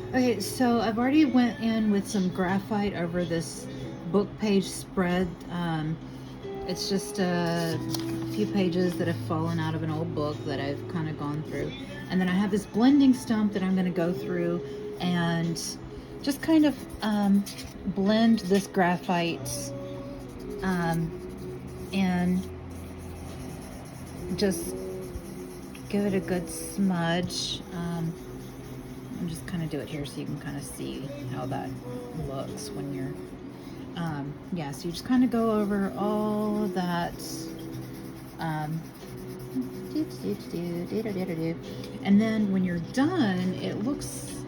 Okay, so I've already went in with some graphite over this book page spread. It's just a few pages that have fallen out of an old book that I've kind of gone through. And then I have this blending stump that I'm going to go through and just kind of blend this graphite um, and just give it a good smudge. I'm just kind of do it here so you can kind of see how that looks when you're yeah, so you just kind of go over all of that and then when you're done it looks,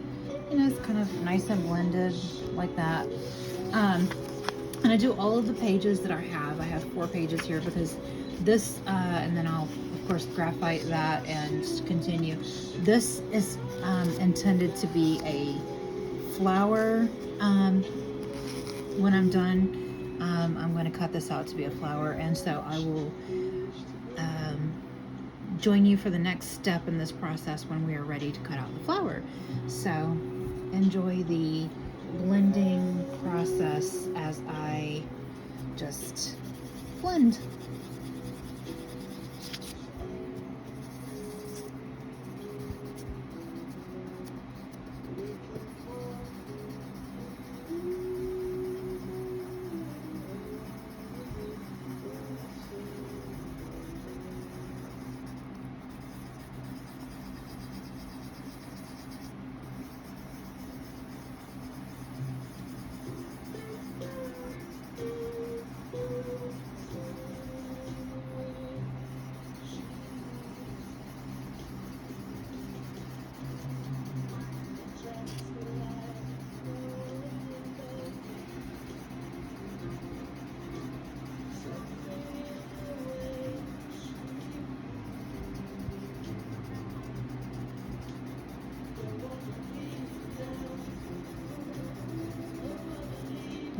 you know, it's kind of nice and blended like that. And I do all of the pages that I have 4 pages here because this and then I'll of course graphite that and continue. This is intended to be a flower. When I'm done, I'm going to cut this out to be a flower, and so I will join you for the next step in this process when we are ready to cut out the flower. So enjoy the blending process as I just blend.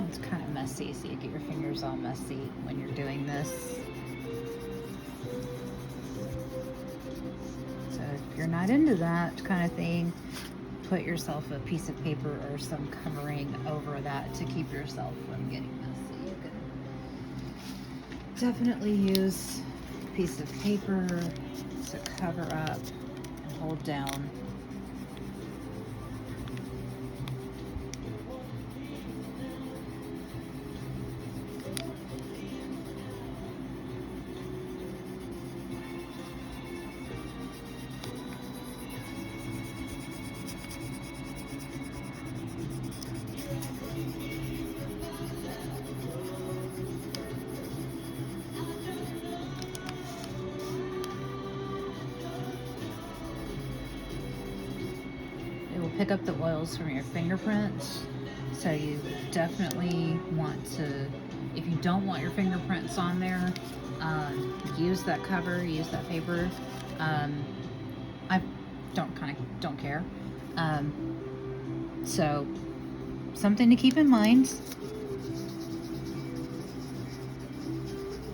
It's kind of messy, so you get your fingers all messy when you're doing this. So if you're not into that kind of thing, put yourself a piece of paper or some covering over that to keep yourself from getting messy. You can definitely use a piece of paper to cover up and hold down. Pick up the oils from your fingerprints, so you definitely want to, if you don't want your fingerprints on there, use that cover, use that paper. I don't care. So something to keep in mind.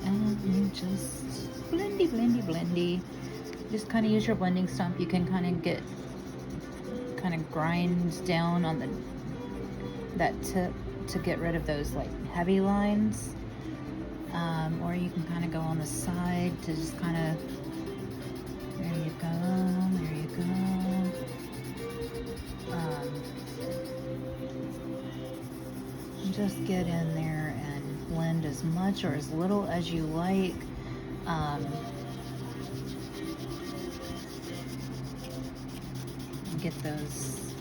And you just blendy. Just kind of use your blending stump. You can kind of grind down on that tip to get rid of those like heavy lines, or you can kind of go on the side to just kind of, there you go, just get in there and blend as much or as little as you like. Get those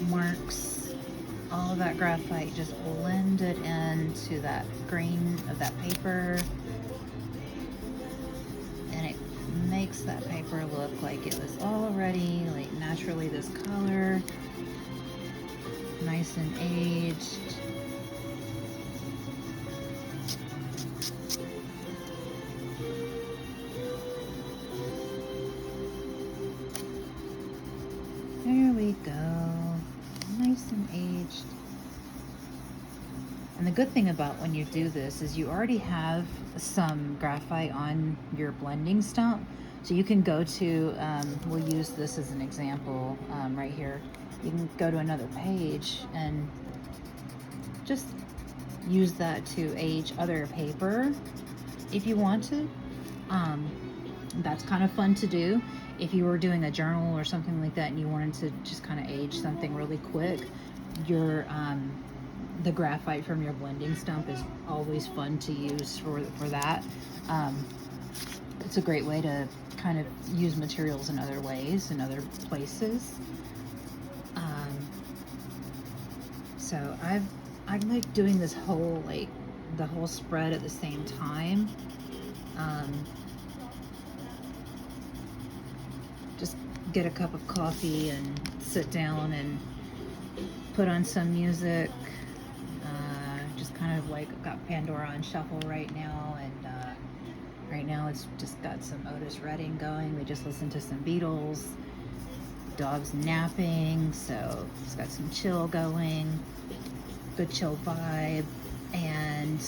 marks, all of that graphite just blended into that grain of that paper, and it makes that paper look like it was already like naturally this color, nice and aged. There we go, nice and aged. And the good thing about when you do this is you already have some graphite on your blending stump, So you can go to, we'll use this as an example right here. You can go to another page and just use that to age other paper if you want to. That's kind of fun to do. If you were doing a journal or something like that and you wanted to just kind of age something really quick, your the graphite from your blending stump is always fun to use for that. It's a great way to kind of use materials in other ways, in other places. So I like doing this whole, like, the whole spread at the same time. Just get a cup of coffee and sit down and put on some music. Just kind of like got Pandora on shuffle right now, and right now it's just got some Otis Redding going. We just listened to some Beatles. Dog's napping, so it's got some chill going, good chill vibe, and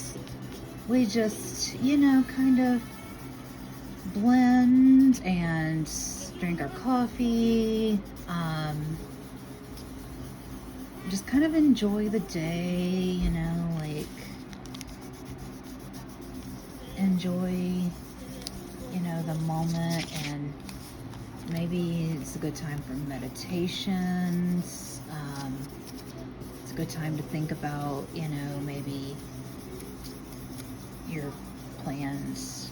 we just, you know, kind of blend and drink our coffee, just kind of enjoy the day, you know, like enjoy, you know, the moment. And maybe it's a good time for meditations. It's a good time to think about, you know, maybe your plans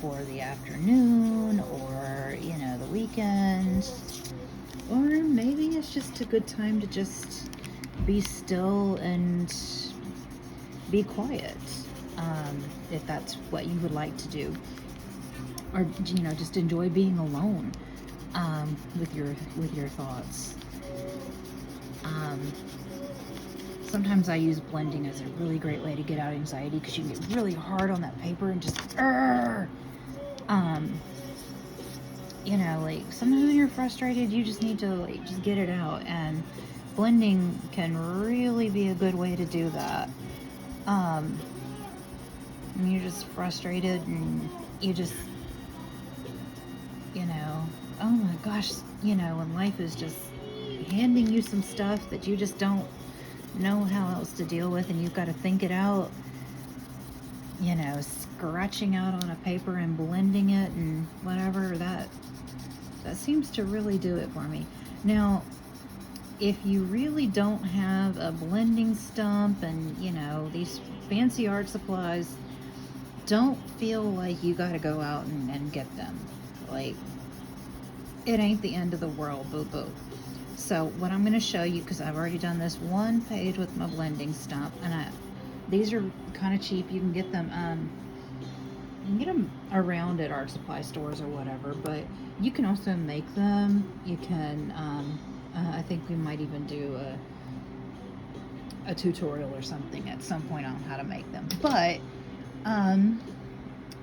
for the afternoon, or, you know, the weekend. Or maybe it's just a good time to just be still and be quiet, if that's what you would like to do. Or, you know, just enjoy being alone with your thoughts. Sometimes I use blending as a really great way to get out anxiety, because you can get really hard on that paper and just you know, like sometimes when you're frustrated, you just need to, like, just get it out, and blending can really be a good way to do that. When you're just frustrated and you just, you know, oh my gosh, you know, when life is just handing you some stuff that you just don't know how else to deal with, and you've got to think it out, you know, scratching out on a paper and blending it and whatever, that seems to really do it for me. Now, if you really don't have a blending stump and, you know, these fancy art supplies, don't feel like you got to go out and get them. Like, it ain't the end of the world, boo boo. So what I'm going to show you, because I've already done this one page with my blending stump, and these are kind of cheap. You can get them around at art supply stores or whatever, but you can also make them. You can I think we might even do a tutorial or something at some point on how to make them. But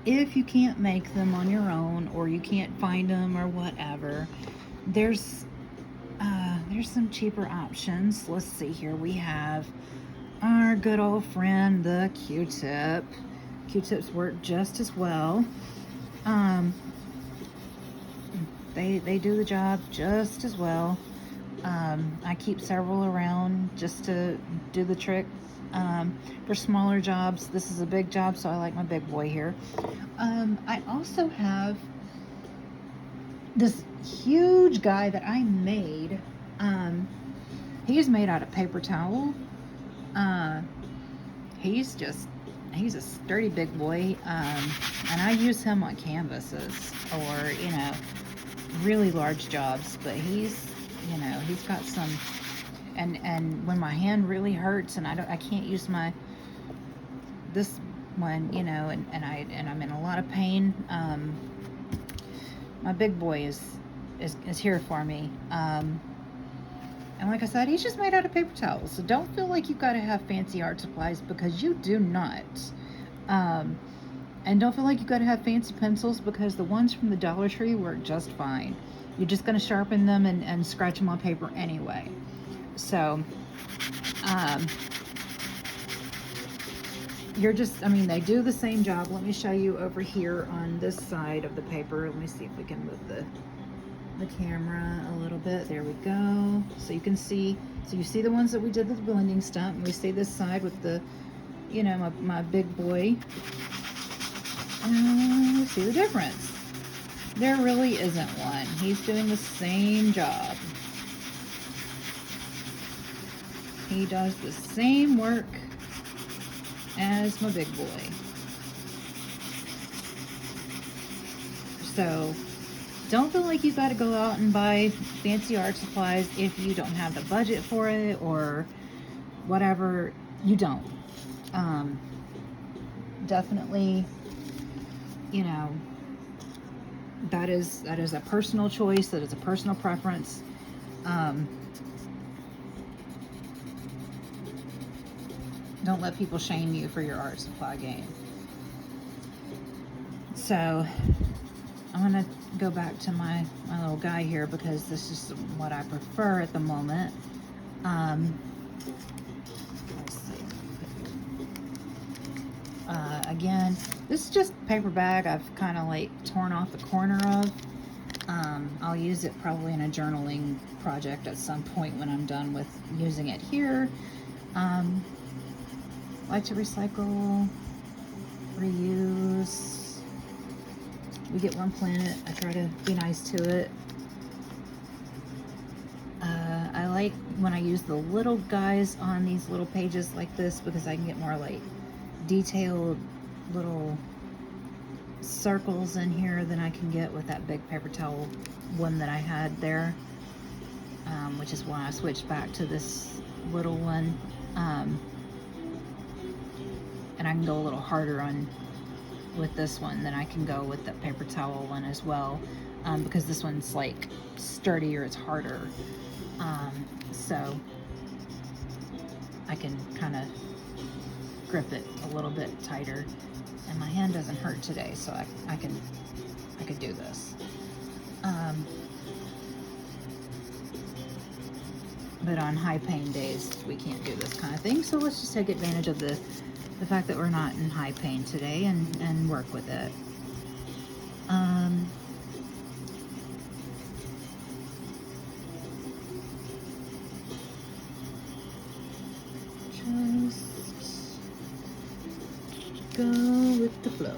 if you can't make them on your own, or you can't find them or whatever, there's some cheaper options. Let's see here. We have our good old friend, the Q-tip. Q-tips work just as well. They do the job just as well. I keep several around just to do the trick. For smaller jobs, this is a big job, so I like my big boy here. I also have this huge guy that I made. He's made out of paper towel. He's a sturdy big boy, and I use him on canvases, or, you know, really large jobs. But he's, you know, he's got some, and when my hand really hurts and I can't use this one, you know, and I'm in a lot of pain, my big boy is here for me. And like I said, he's just made out of paper towels. So don't feel like you've got to have fancy art supplies, because you do not. And don't feel like you've got to have fancy pencils, because the ones from the Dollar Tree work just fine. You're just going to sharpen them and scratch them on paper anyway. So, you're just, I mean, they do the same job. Let me show you over here on this side of the paper. Let me see if we can move the camera a little bit. There we go. So you can see, so you see the ones that we did with the blending stump, and we see this side with the, you know, my big boy. And you see the difference. There really isn't one. He's doing the same job. He does the same work as my big boy. So don't feel like you got to go out and buy fancy art supplies if you don't have the budget for it or whatever. You don't. Definitely, you know, that is a personal choice. That is a personal preference. Don't let people shame you for your art supply game. So I'm gonna go back to my little guy here because this is what I prefer at the moment. Let's see. Again, this is just a paper bag I've kind of like torn off the corner of. I'll use it probably in a journaling project at some point when I'm done with using it here. Like to recycle, reuse. We get one planet. I try to be nice to it. I like when I use the little guys on these little pages like this because I can get more like detailed little circles in here than I can get with that big paper towel one that I had there, which is why I switched back to this little one. And I can go a little harder on with this one than I can go with the paper towel one as well, because this one's like sturdier, it's harder, so I can kind of grip it a little bit tighter, and my hand doesn't hurt today, so I could do this. But on high pain days we can't do this kind of thing, so let's just take advantage of the fact that we're not in high pain today and work with it. Just go with the flow.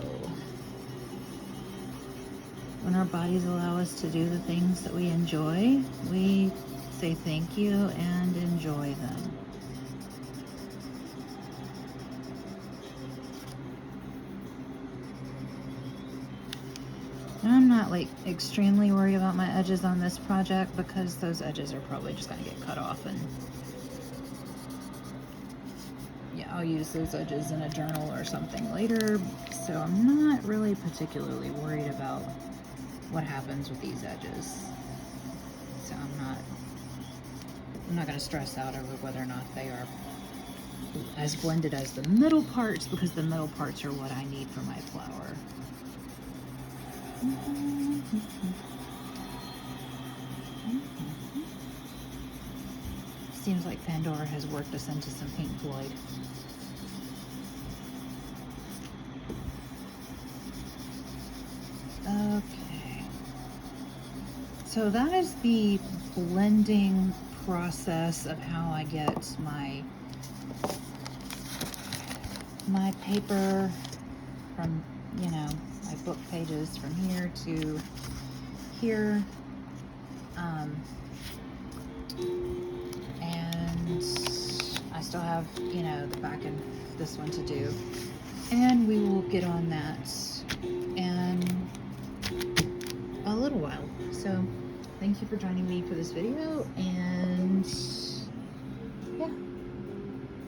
When our bodies allow us to do the things that we enjoy, we say thank you and enjoy them. I'm not like extremely worried about my edges on this project because those edges are probably just going to get cut off, and yeah, I'll use those edges in a journal or something later, so I'm not really particularly worried about what happens with these edges. So I'm not going to stress out over whether or not they are as blended as the middle parts, because the middle parts are what I need for my flower. Seems like Pandora has worked us into some Pink Floyd. Okay. So that is the blending process of how I get my paper from, you know, my book pages from here to here, and I still have, you know, the back of this one to do, and we will get on that in a little while. So thank you for joining me for this video, and yeah.